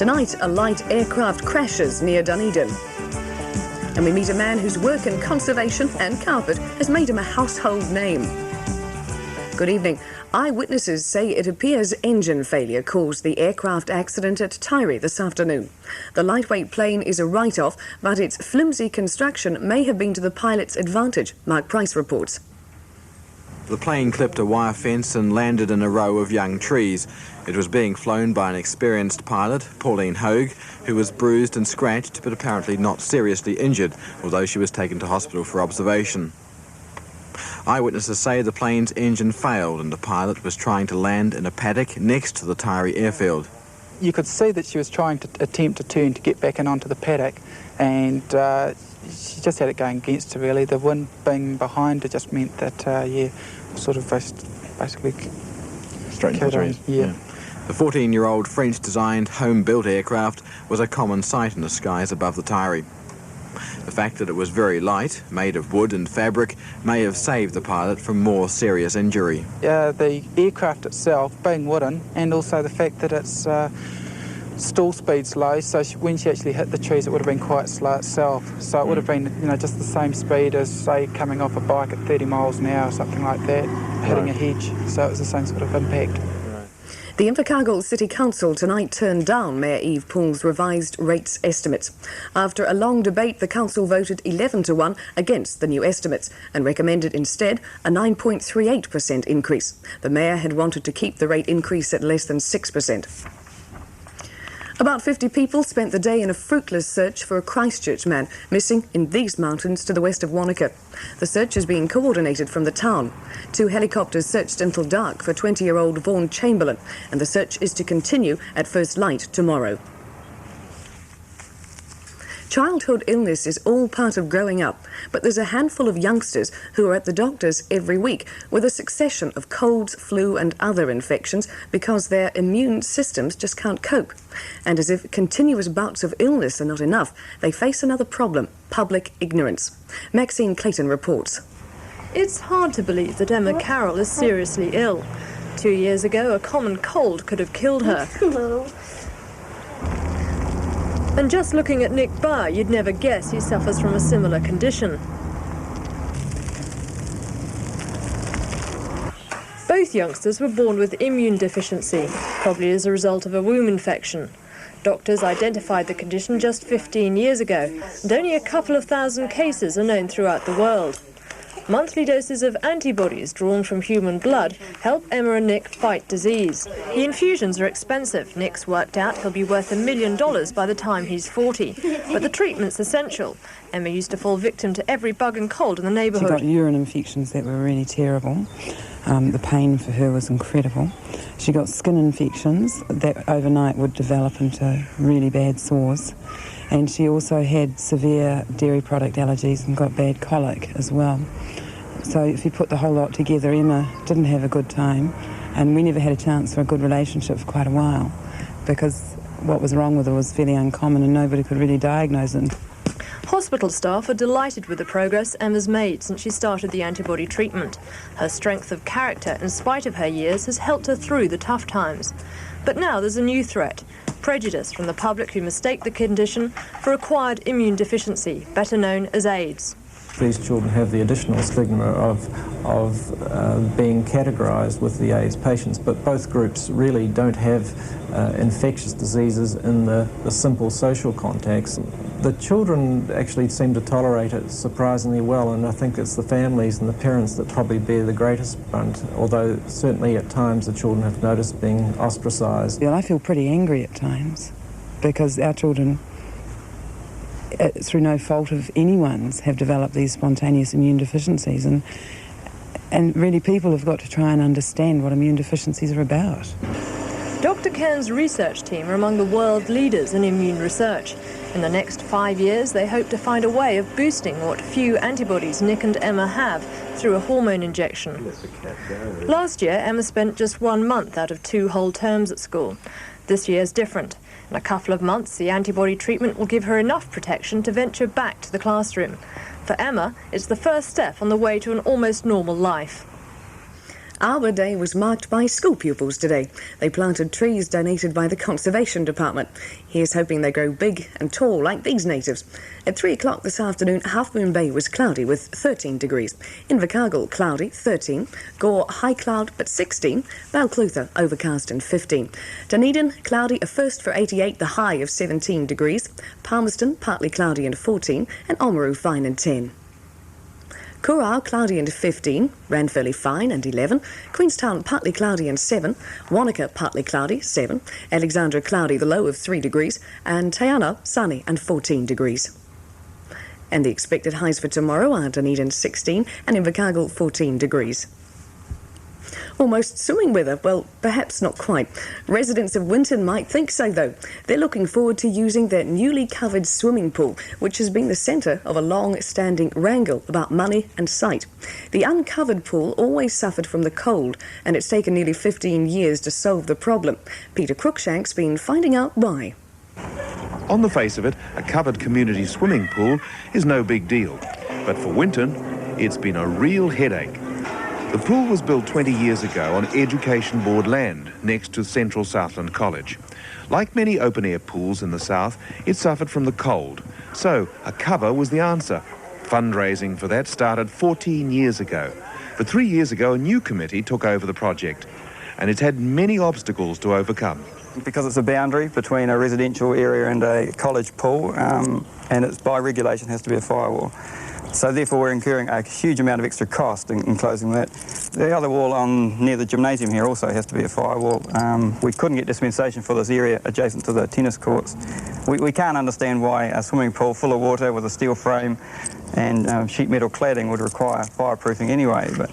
Tonight, a light aircraft crashes near Dunedin. And we meet a man whose work in conservation and carpet has made him a household name. Good evening. Eyewitnesses say it appears engine failure caused the aircraft accident at Taieri this afternoon. The lightweight plane is a write-off, but its flimsy construction may have been to the pilot's advantage, Mark Price reports. The plane clipped a wire fence and landed in a row of young trees. It was being flown by an experienced pilot, Pauline Hogue, who was bruised and scratched but apparently not seriously injured, although she was taken to hospital for observation. Eyewitnesses say the plane's engine failed and the pilot was trying to land in a paddock next to the Taieri airfield. You could see that she was trying to attempt to turn to get back in onto the paddock, and she just had it going against her really. The wind being behind her just meant that, sort of basically straight into the trees. Yeah. The 14-year-old French-designed, home-built aircraft was a common sight in the skies above the Taieri. The fact that it was very light, made of wood and fabric, may have saved the pilot from more serious injury. The aircraft itself being wooden, and also the fact that its stall speed's low, so when she actually hit the trees it would have been quite slow itself. So it would have been, just the same speed as, say, coming off a bike at 30 miles an hour or something like that, hitting a hedge. So it was the same sort of impact. The Invercargill City Council tonight turned down Mayor Eve Poole's revised rates estimates. After a long debate, the council voted 11-1 against the new estimates and recommended instead a 9.38% increase. The mayor had wanted to keep the rate increase at less than 6%. About 50 people spent the day in a fruitless search for a Christchurch man missing in these mountains to the west of Wanaka. The search is being coordinated from the town. 2 helicopters searched until dark for 20-year-old Vaughan Chamberlain, and the search is to continue at first light tomorrow. Childhood illness is all part of growing up, but there's a handful of youngsters who are at the doctors every week with a succession of colds, flu and other infections because their immune systems just can't cope. And as if continuous bouts of illness are not enough, they face another problem: public ignorance. Maxine Clayton reports. It's hard to believe that Emma Carroll is seriously ill. 2 years ago, a common cold could have killed her. Hello. And just looking at Nick Barr, you'd never guess he suffers from a similar condition. Both youngsters were born with immune deficiency, probably as a result of a womb infection. Doctors identified the condition just 15 years ago, and only a couple of thousand cases are known throughout the world. Monthly doses of antibodies drawn from human blood help Emma and Nick fight disease. The infusions are expensive. Nick's worked out he'll be worth $1 million by the time he's 40. But the treatment's essential. Emma used to fall victim to every bug and cold in the neighbourhood. She got urine infections that were really terrible. The pain for her was incredible. She got skin infections that overnight would develop into really bad sores. And she also had severe dairy product allergies and got bad colic as well. So if you put the whole lot together, Emma didn't have a good time, and we never had a chance for a good relationship for quite a while because what was wrong with her was fairly uncommon and nobody could really diagnose it. Hospital staff are delighted with the progress Emma's made since she started the antibody treatment. Her strength of character, in spite of her years, has helped her through the tough times. But now there's a new threat: prejudice from the public who mistake the condition for acquired immune deficiency, better known as AIDS. These children have the additional stigma of being categorised with the AIDS patients, but both groups really don't have infectious diseases in the simple social context. The children actually seem to tolerate it surprisingly well, and I think it's the families and the parents that probably bear the greatest brunt, although certainly at times the children have noticed being ostracised. Yeah, I feel pretty angry at times because our children, through no fault of anyone's, have developed these spontaneous immune deficiencies, and really people have got to try and understand what immune deficiencies are about. Dr. Cairns' research team are among the world leaders in immune research. In the next 5 years, they hope to find a way of boosting what few antibodies Nick and Emma have through a hormone injection. Last year, Emma spent just 1 month out of 2 whole terms at school. This year's different. In a couple of months, the antibody treatment will give her enough protection to venture back to the classroom. For Emma, it's the first step on the way to an almost normal life. Arbor Day was marked by school pupils today. They planted trees donated by the Conservation Department. Here's hoping they grow big and tall like these natives. At 3 o'clock this afternoon, Half Moon Bay was cloudy with 13 degrees. Invercargill, cloudy, 13. Gore, high cloud but 16. Balclutha, overcast and 15. Dunedin, cloudy, a first for 88, the high of 17 degrees. Palmerston, partly cloudy and 14. And Oamaru, fine and 10. Coorau, cloudy and 15, Ranfurly fine and 11, Queenstown partly cloudy and 7, Wanaka partly cloudy, 7, Alexandra cloudy, the low of 3 degrees, and Taiana sunny and 14 degrees. And the expected highs for tomorrow are Dunedin 16 and Invercargill 14 degrees. Almost swimming weather? Well, perhaps not quite. Residents of Winton might think so, though. They're looking forward to using their newly covered swimming pool, which has been the centre of a long-standing wrangle about money and site. The uncovered pool always suffered from the cold, and it's taken nearly 15 years to solve the problem. Peter Cruikshank's been finding out why. On the face of it, a covered community swimming pool is no big deal. But for Winton, it's been a real headache. The pool was built 20 years ago on Education Board land next to Central Southland College. Like many open-air pools in the south, it suffered from the cold, so a cover was the answer. Fundraising for that started 14 years ago. But 3 years ago, a new committee took over the project, and it's had many obstacles to overcome. Because it's a boundary between a residential area and a college pool, and it's by regulation has to be a firewall. So therefore we're incurring a huge amount of extra cost in closing that. The other wall near the gymnasium here also has to be a firewall. We couldn't get dispensation for this area adjacent to the tennis courts. We can't understand why a swimming pool full of water with a steel frame and sheet metal cladding would require fireproofing anyway, but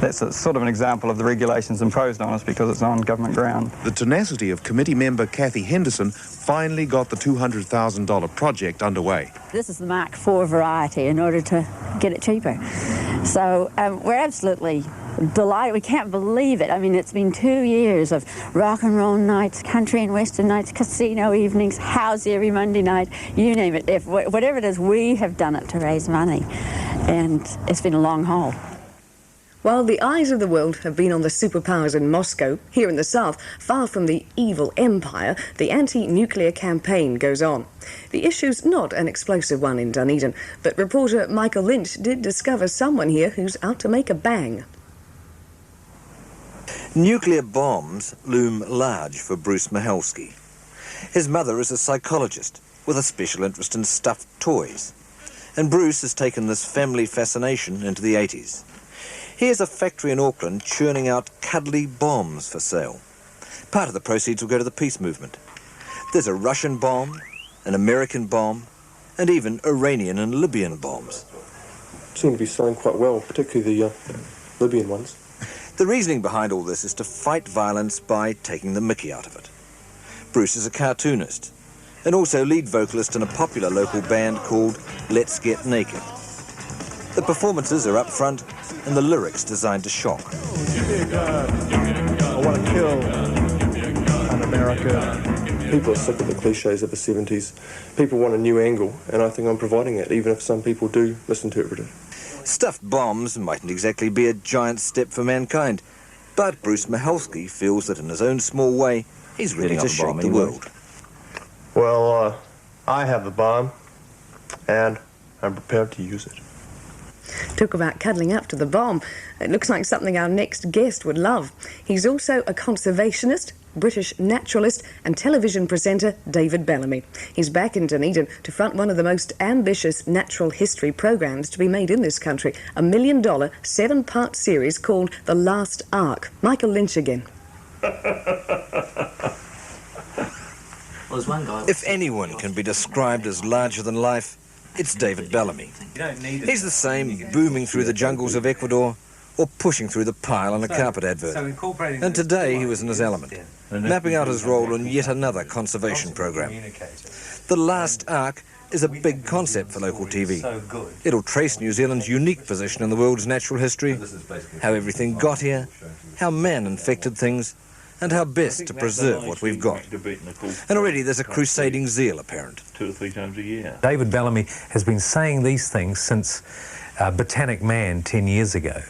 that's sort of an example of the regulations imposed on us because it's on government ground. The tenacity of committee member Kathy Henderson finally got the $200,000 project underway. This is the Mark IV variety in order to get it cheaper. So we're absolutely delighted. We can't believe it. I mean, it's been 2 years of rock and roll nights, country and western nights, casino evenings, house every Monday night, you name it. Whatever it is, we have done it to raise money. And it's been a long haul. While the eyes of the world have been on the superpowers in Moscow, here in the south, far from the evil empire, the anti-nuclear campaign goes on. The issue's not an explosive one in Dunedin, but reporter Michael Lynch did discover someone here who's out to make a bang. Nuclear bombs loom large for Bruce Mahalski. His mother is a psychologist with a special interest in stuffed toys, and Bruce has taken this family fascination into the 80s. Here's a factory in Auckland churning out cuddly bombs for sale. Part of the proceeds will go to the peace movement. There's a Russian bomb, an American bomb, and even Iranian and Libyan bombs. Seem to be selling quite well, particularly the Libyan ones. The reasoning behind all this is to fight violence by taking the mickey out of it. Bruce is a cartoonist and also lead vocalist in a popular local band called Let's Get Naked. The performances are up front and the lyrics designed to shock. I want to kill an America. People are sick of the cliches of the 70s. People want a new angle, and I think I'm providing it, even if some people do misinterpret it. Stuffed bombs mightn't exactly be a giant step for mankind, but Bruce Mahalski feels that in his own small way, he's ready to shake the world. Well, I have the bomb, and I'm prepared to use it. Talk about cuddling up to the bomb. It looks like something our next guest would love. He's also a conservationist, British naturalist and television presenter David Bellamy. He's back in Dunedin to front one of the most ambitious natural history programmes to be made in this country, a $1 million 7-part series called The Last Ark. Michael Lynch again. If anyone can be described as larger than life, it's David Bellamy. He's the same booming through the jungles of Ecuador or pushing through the pile on a carpet advert. And today he was in his element, mapping out his role on yet another conservation program. The Last Ark is a big concept for local TV. It'll trace New Zealand's unique position in the world's natural history, how everything got here, how man infected things, and how best to preserve what we've got. And already there's a crusading zeal apparent. 2 or 3 times a year. David Bellamy has been saying these things since Botanic Man 10 years ago.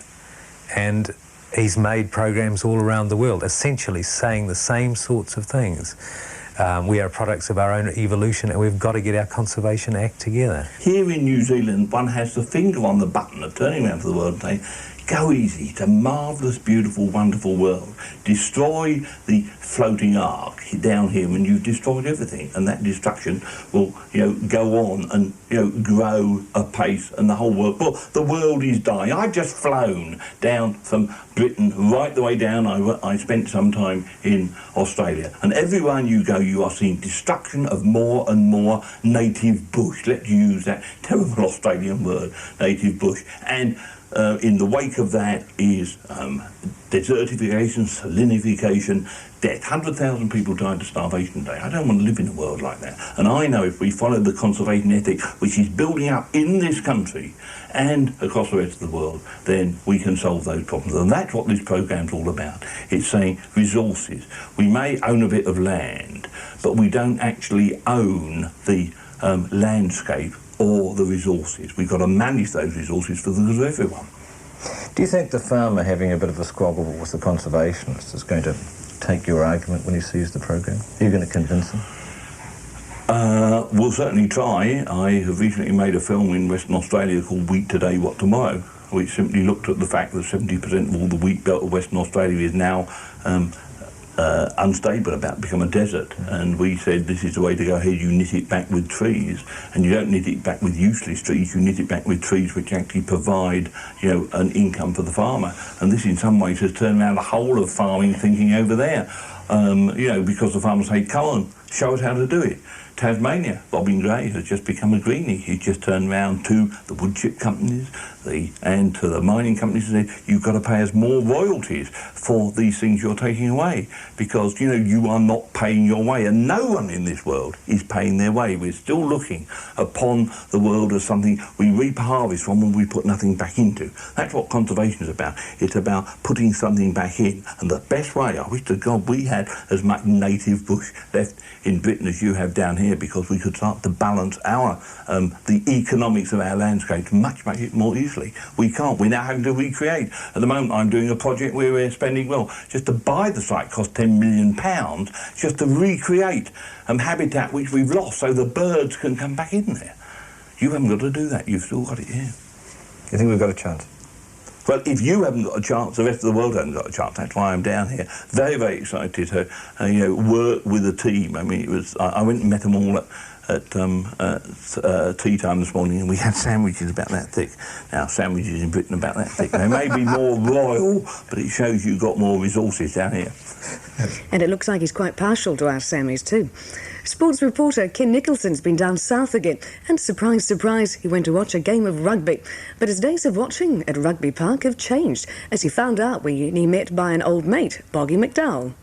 And he's made programs all around the world, essentially saying the same sorts of things. We are products of our own evolution, and we've got to get our conservation act together. Here in New Zealand, one has the finger on the button of turning around to the world and saying, go easy, it's a marvellous, beautiful, wonderful world. Destroy the floating ark down here and you've destroyed everything, and that destruction will, go on and, grow apace, and the whole world, well, the world is dying. I've just flown down from Britain right the way down. I spent some time in Australia, and everywhere you go you are seeing destruction of more and more native bush. Let's use that terrible Australian word, native bush. And in the wake of that is desertification, salinification, death. 100,000 people died of starvation today. I don't want to live in a world like that. And I know if we follow the conservation ethic, which is building up in this country and across the rest of the world, then we can solve those problems. And that's what this programme's all about. It's saying resources. We may own a bit of land, but we don't actually own the landscape or the resources. We've got to manage those resources for the good of everyone. Do you think the farmer having a bit of a squabble with the conservationist is going to take your argument when he sees the programme? Are you going to convince him? We'll certainly try. I have recently made a film in Western Australia called Wheat Today, What Tomorrow, which simply looked at the fact that 70% of all the wheat belt of Western Australia is now unstable, about to become a desert, and we said this is the way to go ahead. You knit it back with trees, and you don't knit it back with useless trees, you knit it back with trees which actually provide an income for the farmer. And this in some ways has turned around the whole of farming thinking over there, because the farmers say, come on, show us how to do it. Tasmania, Bobbing Gray has just become a greenie. He's just turned round to the wood chip companies and to the mining companies and said, you've got to pay us more royalties for these things you're taking away, because, you are not paying your way, and no one in this world is paying their way. We're still looking upon the world as something we reap a harvest from and we put nothing back into. That's what conservation is about. It's about putting something back in, and the best way, I wish to God we had as much native bush left in Britain as you have down here, because we could start to balance our the economics of our landscapes much more easily. We can't. We're now having to recreate. At the moment I'm doing a project where we're spending, just to buy the site cost £10 million, just to recreate habitat which we've lost so the birds can come back in there. You haven't got to do that. You've still got it here. You think we've got a chance? Well, if you haven't got a chance, the rest of the world hasn't got a chance. That's why I'm down here. Very, very excited to, work with a team. I mean, I went and met them all at tea time this morning, and we had sandwiches about that thick. Now, sandwiches in Britain about that thick. They may be more royal, but it shows you've got more resources down here. And it looks like he's quite partial to our Sammys too. Sports reporter Ken Nicholson's been down south again, and surprise, surprise, he went to watch a game of rugby. But his days of watching at Rugby Park have changed, as he found out when he met by an old mate, Boggy McDowell.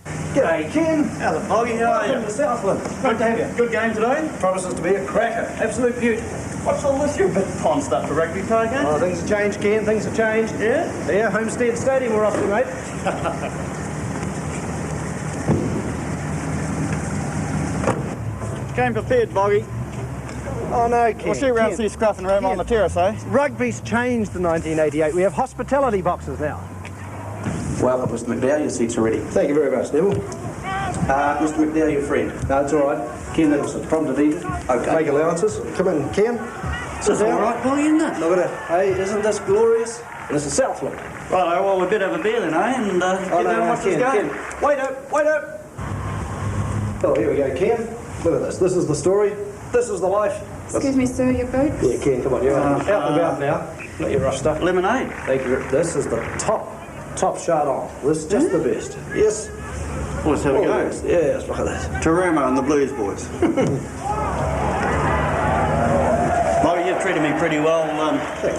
G'day, Ken. Hello, Boggy. How are you? Welcome to Southland. Good to have you. Good game today. Promises to be a cracker. Absolute beauty. What's all this? You're a bit pond stuff for Rugby Park, eh? Oh, things have changed, Ken. Things have changed. Yeah? Yeah, Homestead Stadium we're off to, mate. Came prepared, Boggy. Oh, no, Ken. We'll see around see scruffing around on the terrace, eh? Rugby's changed in 1988. We have hospitality boxes now. Welcome, Mr. McDowell. Your seats are ready. Thank you very much, Neville. Mr. McDowell, your friend. No, it's all right. Ken Nicholson, from Dunedin. Okay. Make allowances. Come in, Ken. Sit down. All right, Boggy, isn't it? Look at it. Hey, isn't this glorious? This is Southland. Right, well, we better have a beer then, eh? And get down and watch this game. Ken. Wait up, wait up. Oh, here we go, Ken. Look at this. This is the story. This is the life. Excuse me, sir, your boat? Yeah, Ken, come on. You're out and about now. Not your rough stuff. Lemonade. Thank you. This is the top Chardon. This is just the best. Yes. Well, let's have a go. Yes, look at that. Taruma and the Blues Boys. Boggy, you've treated me pretty well.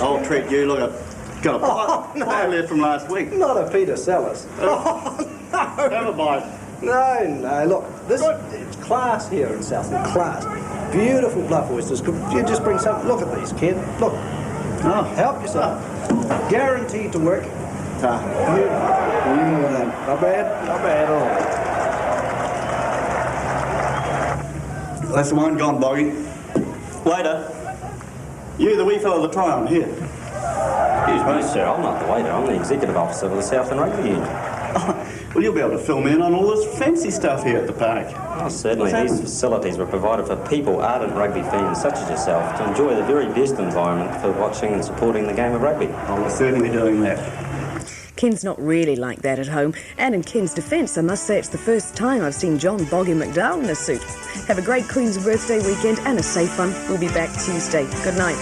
I'll treat you. Look, I've got a pie left from last week. Not a Peter Sellers. Oh, no. Have a bite. No, look, it's class here in Southland, class. Beautiful bluff oysters. You just bring some, look at these, Ken. Look, help yourself. Guaranteed to work. Not bad, not bad at all. That's the wine gone, Boggy. Waiter, you the wee fellow with the try on, here. Excuse me, sir, I'm not the waiter. I'm the executive officer of the Southland Rugby Union. Well, you'll be able to fill me in on all this fancy stuff here at the park. Oh, certainly. These facilities were provided for people, ardent rugby fans such as yourself, to enjoy the very best environment for watching and supporting the game of rugby. Oh, we're certainly doing that. Ken's not really like that at home, and in Ken's defence, I must say it's the first time I've seen John Boggy McDowell in a suit. Have a great Queen's birthday weekend and a safe one. We'll be back Tuesday. Good night.